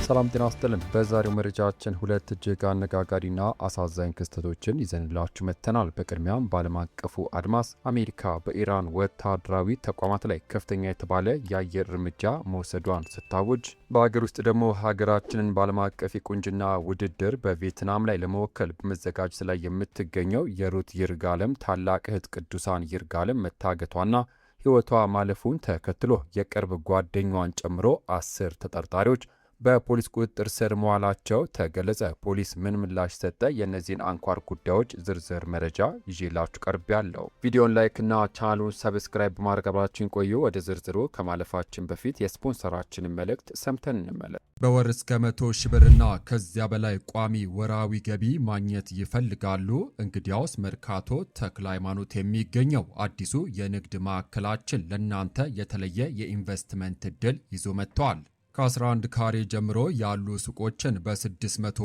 ሰላም ጤና ይስጥልን። በዛሬው መረጃችን ሁለት እጅግ አነጋጋሪና አሳዛኝ ክስተቶችን ይዘንላችሁ መጥተናል። በቅድሚያም በዓለም አቀፉ አድማስ አሜሪካ በኢራን ወታደራዊ ተቋማት ላይ ከፍተኛ የተባለ የአየር እርምጃ መውሰዷን ስታውጅ፣ በሀገር ውስጥ ደግሞ ሀገራችንን በዓለም አቀፍ የቁንጅና ውድድር በቪየትናም ላይ ለመወከል በመዘጋጀት ላይ የምትገኘው የሩት ይርጋለም ታላቅ እህት ቅዱሳን ይርጋለም መታገቷና ሕይወቷ ማለፉን ተከትሎ የቅርብ ጓደኛዋን ጨምሮ 10 ተጠርጣሪዎች በፖሊስ ቁጥጥር ስር መዋላቸው ተገለጸ። ፖሊስ ምን ምላሽ ሰጠ? የእነዚህን አንኳር ጉዳዮች ዝርዝር መረጃ ይዤላችሁ ቀርቤያለሁ። ቪዲዮን ላይክ እና ቻናሉን ሰብስክራይብ በማድረግ አብራችሁን ቆዩ። ወደ ዝርዝሩ ከማለፋችን በፊት የስፖንሰራችንን መልእክት ሰምተን እንመለስ። በወር እስከ 100 ሺህ ብርና ከዚያ በላይ ቋሚ ወራዊ ገቢ ማግኘት ይፈልጋሉ? እንግዲያውስ መርካቶ ተክለ ሃይማኖት የሚገኘው አዲሱ የንግድ ማዕከላችን ለእናንተ የተለየ የኢንቨስትመንት ዕድል ይዞ መጥተዋል። ከ11 ካሬ ጀምሮ ያሉ ሱቆችን በ640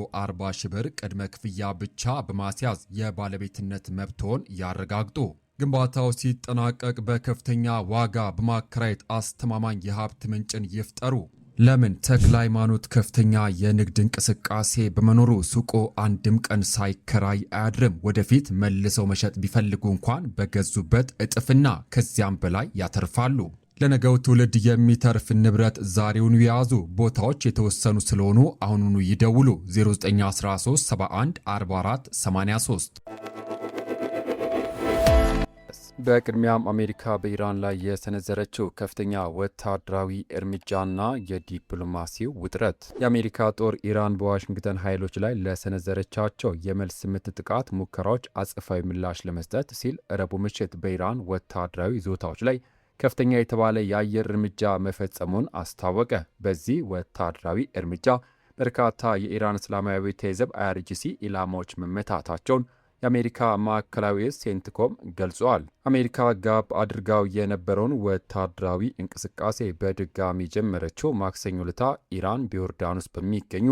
ሺህ ብር ቅድመ ክፍያ ብቻ በማስያዝ የባለቤትነት መብቶን ያረጋግጡ። ግንባታው ሲጠናቀቅ በከፍተኛ ዋጋ በማከራየት አስተማማኝ የሀብት ምንጭን ይፍጠሩ። ለምን? ተክለ ሃይማኖት ከፍተኛ የንግድ እንቅስቃሴ በመኖሩ ሱቆ አንድም ቀን ሳይከራይ አያድርም። ወደፊት መልሰው መሸጥ ቢፈልጉ እንኳን በገዙበት እጥፍና ከዚያም በላይ ያተርፋሉ። ለነገው ትውልድ የሚተርፍ ንብረት ዛሬውኑ የያዙ። ቦታዎች የተወሰኑ ስለሆኑ አሁኑኑ ይደውሉ። 0913 71 44 83። በቅድሚያም አሜሪካ በኢራን ላይ የሰነዘረችው ከፍተኛ ወታደራዊ እርምጃና የዲፕሎማሲው ውጥረት። የአሜሪካ ጦር ኢራን በዋሽንግተን ኃይሎች ላይ ለሰነዘረቻቸው የመልስ ምት ጥቃት ሙከራዎች አጸፋዊ ምላሽ ለመስጠት ሲል ረቡዕ ምሽት በኢራን ወታደራዊ ይዞታዎች ላይ ከፍተኛ የተባለ የአየር እርምጃ መፈጸሙን አስታወቀ። በዚህ ወታደራዊ እርምጃ በርካታ የኢራን እስላማዊ አብዮታዊ ዘብ IRGC ኢላማዎች መመታታቸውን የአሜሪካ ማዕከላዊ እዝ ሴንትኮም ገልጿል። አሜሪካ ጋብ አድርጋው የነበረውን ወታደራዊ እንቅስቃሴ በድጋሚ ጀመረችው። ማክሰኞ ዕለት ኢራን በዮርዳኖስ በሚገኙ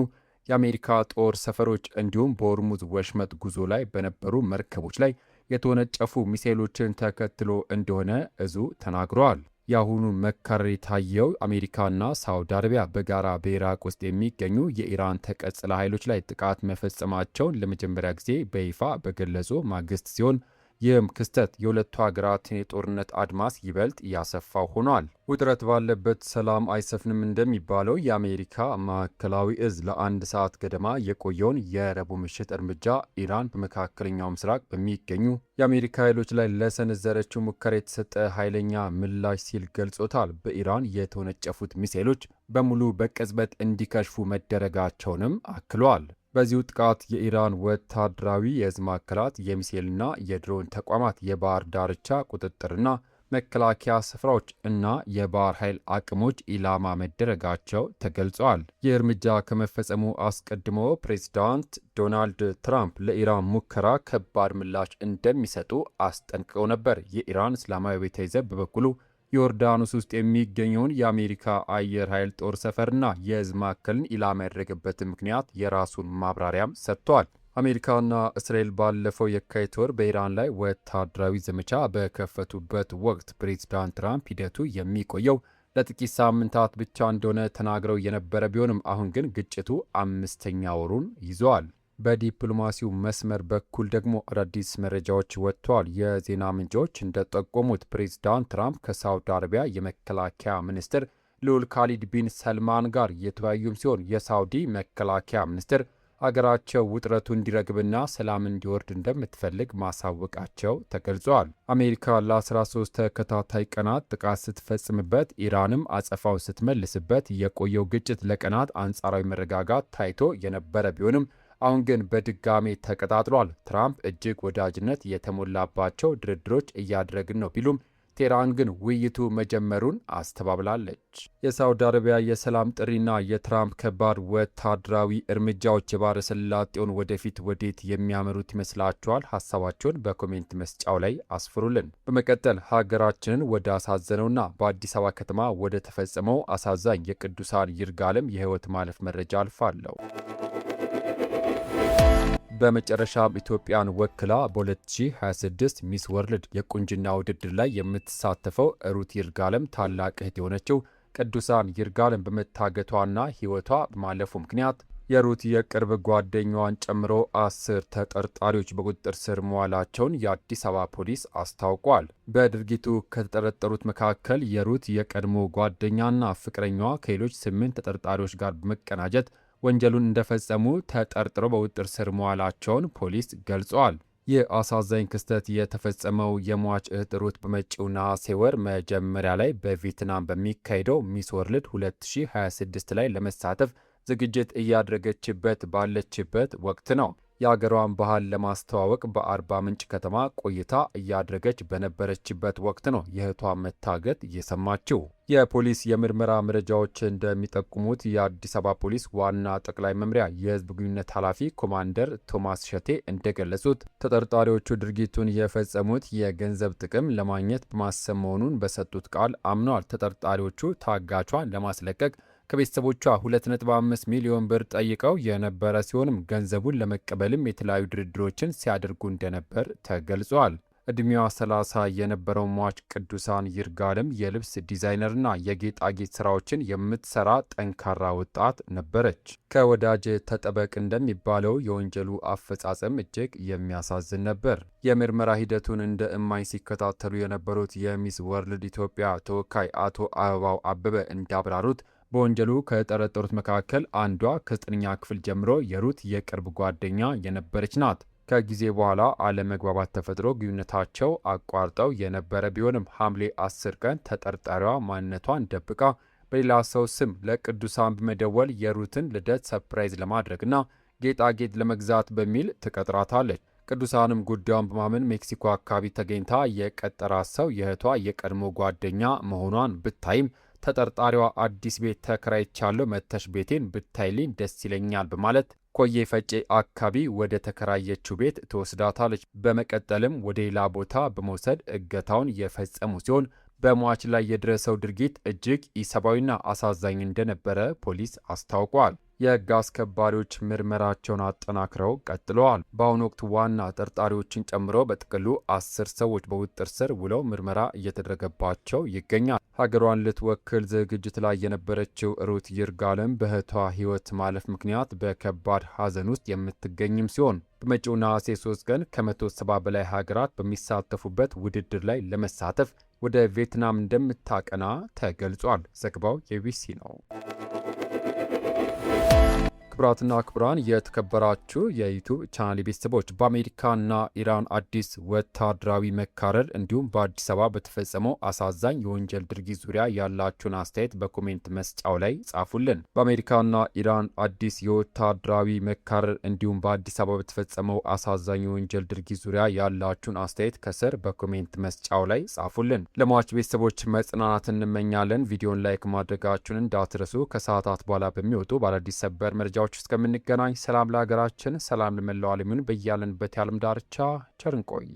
የአሜሪካ ጦር ሰፈሮች እንዲሁም በሆርሙዝ ወሽመጥ ጉዞ ላይ በነበሩ መርከቦች ላይ የተወነጨፉ ሚሳኤሎችን ተከትሎ እንደሆነ እዙ ተናግረዋል። የአሁኑ መካረር የታየው አሜሪካና ሳውዲ አረቢያ በጋራ በኢራቅ ውስጥ የሚገኙ የኢራን ተቀጽላ ኃይሎች ላይ ጥቃት መፈጸማቸውን ለመጀመሪያ ጊዜ በይፋ በገለጹ ማግስት ሲሆን ይህም ክስተት የሁለቱ ሀገራትን የጦርነት አድማስ ይበልጥ እያሰፋው ሆኗል። ውጥረት ባለበት ሰላም አይሰፍንም እንደሚባለው የአሜሪካ ማዕከላዊ እዝ ለአንድ ሰዓት ገደማ የቆየውን የረቡዕ ምሽት እርምጃ ኢራን በመካከለኛው ምስራቅ በሚገኙ የአሜሪካ ኃይሎች ላይ ለሰነዘረችው ሙከራ የተሰጠ ኃይለኛ ምላሽ ሲል ገልጾታል። በኢራን የተወነጨፉት ሚሳኤሎች በሙሉ በቅጽበት እንዲከሽፉ መደረጋቸውንም አክሏል። በዚሁ ጥቃት የኢራን ወታደራዊ የእዝ ማዕከላት፣ የሚሳኤልና የድሮን ተቋማት፣ የባህር ዳርቻ ቁጥጥርና መከላከያ ስፍራዎች እና የባህር ኃይል አቅሞች ኢላማ መደረጋቸው ተገልጸዋል። ይህ እርምጃ ከመፈጸሙ አስቀድሞ ፕሬዚዳንት ዶናልድ ትራምፕ ለኢራን ሙከራ ከባድ ምላሽ እንደሚሰጡ አስጠንቅቀው ነበር። የኢራን እስላማዊ አብዮታዊ ዘብ በበኩሉ ዮርዳኖስ ውስጥ የሚገኘውን የአሜሪካ አየር ኃይል ጦር ሰፈርና የእዝ ማዕከልን ኢላማ ያደረገበትን ምክንያት የራሱን ማብራሪያም ሰጥቷል። አሜሪካና እስራኤል ባለፈው የካቲት ወር በኢራን ላይ ወታደራዊ ዘመቻ በከፈቱበት ወቅት ፕሬዚዳንት ትራምፕ ሂደቱ የሚቆየው ለጥቂት ሳምንታት ብቻ እንደሆነ ተናግረው የነበረ ቢሆንም አሁን ግን ግጭቱ 5ኛ ወሩን ይዘዋል። በዲፕሎማሲው መስመር በኩል ደግሞ አዳዲስ መረጃዎች ወጥተዋል። የዜና ምንጮች እንደጠቆሙት ፕሬዚዳንት ትራምፕ ከሳውዲ አረቢያ የመከላከያ ሚኒስትር ልዑል ካሊድ ቢን ሰልማን ጋር የተወያዩም ሲሆን የሳውዲ መከላከያ ሚኒስትር አገራቸው ውጥረቱ እንዲረግብና ሰላም እንዲወርድ እንደምትፈልግ ማሳወቃቸው ተገልጿል። አሜሪካ ለ13 ተከታታይ ቀናት ጥቃት ስትፈጽምበት፣ ኢራንም አጸፋውን ስትመልስበት የቆየው ግጭት ለቀናት አንጻራዊ መረጋጋት ታይቶ የነበረ ቢሆንም አሁን ግን በድጋሜ ተቀጣጥሏል። ትራምፕ እጅግ ወዳጅነት የተሞላባቸው ድርድሮች እያደረግን ነው ቢሉም ቴህራን ግን ውይይቱ መጀመሩን አስተባብላለች። የሳውዲ አረቢያ የሰላም ጥሪና የትራምፕ ከባድ ወታደራዊ እርምጃዎች የባሕረ ሰላጤውን ወደፊት ወዴት የሚያመሩት ይመስላችኋል? ሀሳባቸውን በኮሜንት መስጫው ላይ አስፍሩልን። በመቀጠል ሀገራችንን ወደ አሳዘነውና በአዲስ አበባ ከተማ ወደ ተፈጸመው አሳዛኝ የቅዱሳን ይርጋለም የሕይወት ማለፍ መረጃ አልፋለሁ። በመጨረሻም ኢትዮጵያን ወክላ በ2026 ሚስ ወርልድ የቁንጅና ውድድር ላይ የምትሳተፈው ሩት ይርጋለም ታላቅ እህት የሆነችው ቅዱሳን ይርጋለም በመታገቷና ሕይወቷ በማለፉ ምክንያት የሩት የቅርብ ጓደኛዋን ጨምሮ 10 ተጠርጣሪዎች በቁጥጥር ስር መዋላቸውን የአዲስ አበባ ፖሊስ አስታውቋል። በድርጊቱ ከተጠረጠሩት መካከል የሩት የቀድሞ ጓደኛና ፍቅረኛዋ ከሌሎች 8 ተጠርጣሪዎች ጋር በመቀናጀት ወንጀሉን እንደፈጸሙ ተጠርጥረው በቁጥጥር ስር መዋላቸውን ፖሊስ ገልጿል። ይህ አሳዛኝ ክስተት የተፈጸመው የሟች እህት ሩት በመጪው ነሐሴ ወር መጀመሪያ ላይ በቪየትናም በሚካሄደው ሚስ ወርልድ 2026 ላይ ለመሳተፍ ዝግጅት እያደረገችበት ባለችበት ወቅት ነው። የአገሯን ባህል ለማስተዋወቅ በአርባ ምንጭ ከተማ ቆይታ እያደረገች በነበረችበት ወቅት ነው የእህቷ መታገት እየሰማችው። የፖሊስ የምርመራ መረጃዎች እንደሚጠቁሙት የአዲስ አበባ ፖሊስ ዋና ጠቅላይ መምሪያ የሕዝብ ግንኙነት ኃላፊ ኮማንደር ቶማስ ሸቴ እንደገለጹት ተጠርጣሪዎቹ ድርጊቱን የፈጸሙት የገንዘብ ጥቅም ለማግኘት በማሰብ መሆኑን በሰጡት ቃል አምነዋል። ተጠርጣሪዎቹ ታጋቿን ለማስለቀቅ ከቤተሰቦቿ 2.5 ሚሊዮን ብር ጠይቀው የነበረ ሲሆንም ገንዘቡን ለመቀበልም የተለያዩ ድርድሮችን ሲያደርጉ እንደነበር ተገልጿል። ዕድሜዋ 30 የነበረው ሟች ቅዱሳን ይርጋለም የልብስ ዲዛይነርና የጌጣጌጥ ስራዎችን የምትሰራ ጠንካራ ወጣት ነበረች። ከወዳጅ ተጠበቅ እንደሚባለው የወንጀሉ አፈጻጸም እጅግ የሚያሳዝን ነበር። የምርመራ ሂደቱን እንደ እማኝ ሲከታተሉ የነበሩት የሚስ ወርልድ ኢትዮጵያ ተወካይ አቶ አበባው አበበ እንዳብራሩት በወንጀሉ ከተጠረጠሩት መካከል አንዷ ከ9ኛ ክፍል ጀምሮ የሩት የቅርብ ጓደኛ የነበረች ናት። ከጊዜ በኋላ አለመግባባት ተፈጥሮ ግንኙነታቸው አቋርጠው የነበረ ቢሆንም ሐምሌ 10 ቀን ተጠርጣሪዋ ማንነቷን ደብቃ በሌላ ሰው ስም ለቅዱሳን በመደወል የሩትን ልደት ሰፕራይዝ ለማድረግና ጌጣጌጥ ለመግዛት በሚል ትቀጥራታለች። ቅዱሳንም ጉዳዩን በማመን ሜክሲኮ አካባቢ ተገኝታ የቀጠራት ሰው የእህቷ የቀድሞ ጓደኛ መሆኗን ብታይም ተጠርጣሪዋ አዲስ ቤት ተከራይቻለሁ፣ መተሽ ቤቴን ብታይልኝ ደስ ይለኛል በማለት ኮዬ ፈጬ አካባቢ ወደ ተከራየችው ቤት ትወስዳታለች። በመቀጠልም ወደ ሌላ ቦታ በመውሰድ እገታውን የፈጸሙ ሲሆን በሟች ላይ የደረሰው ድርጊት እጅግ ኢሰብአዊና አሳዛኝ እንደነበረ ፖሊስ አስታውቋል። የሕግ አስከባሪዎች ምርመራቸውን አጠናክረው ቀጥለዋል። በአሁኑ ወቅት ዋና ተጠርጣሪዎችን ጨምሮ በጥቅሉ 10 ሰዎች በቁጥጥር ስር ውለው ምርመራ እየተደረገባቸው ይገኛል። ሀገሯን ልትወክል ዝግጅት ላይ የነበረችው ሩት ይርጋለም በእህቷ ሕይወት ማለፍ ምክንያት በከባድ ሐዘን ውስጥ የምትገኝም ሲሆን በመጪው ነሐሴ 3 ቀን ከ170 በላይ ሀገራት በሚሳተፉበት ውድድር ላይ ለመሳተፍ ወደ ቪየትናም እንደምታቀና ተገልጿል። ዘገባው የቢቢሲ ነው። ክቡራትና ክቡራን የተከበራችሁ የዩቱብ ቻናል ቤተሰቦች በአሜሪካና ኢራን አዲስ ወታደራዊ መካረር እንዲሁም በአዲስ አበባ በተፈጸመው አሳዛኝ የወንጀል ድርጊት ዙሪያ ያላችሁን አስተያየት በኮሜንት መስጫው ላይ ጻፉልን። በአሜሪካና ኢራን አዲስ የወታደራዊ መካረር እንዲሁም በአዲስ አበባ በተፈጸመው አሳዛኝ የወንጀል ድርጊት ዙሪያ ያላችሁን አስተያየት ከስር በኮሜንት መስጫው ላይ ጻፉልን። ለሟች ቤተሰቦች መጽናናት እንመኛለን። ቪዲዮን ላይክ ማድረጋችሁን እንዳትረሱ። ከሰዓታት በኋላ በሚወጡ በአዳዲስ ሰበር መረጃዎች እስከምንገናኝ ሰላም ለሀገራችን፣ ሰላም ለመላው ዓለም ይሁን። በያለንበት የዓለም ዳርቻ ቸር እንቆይ።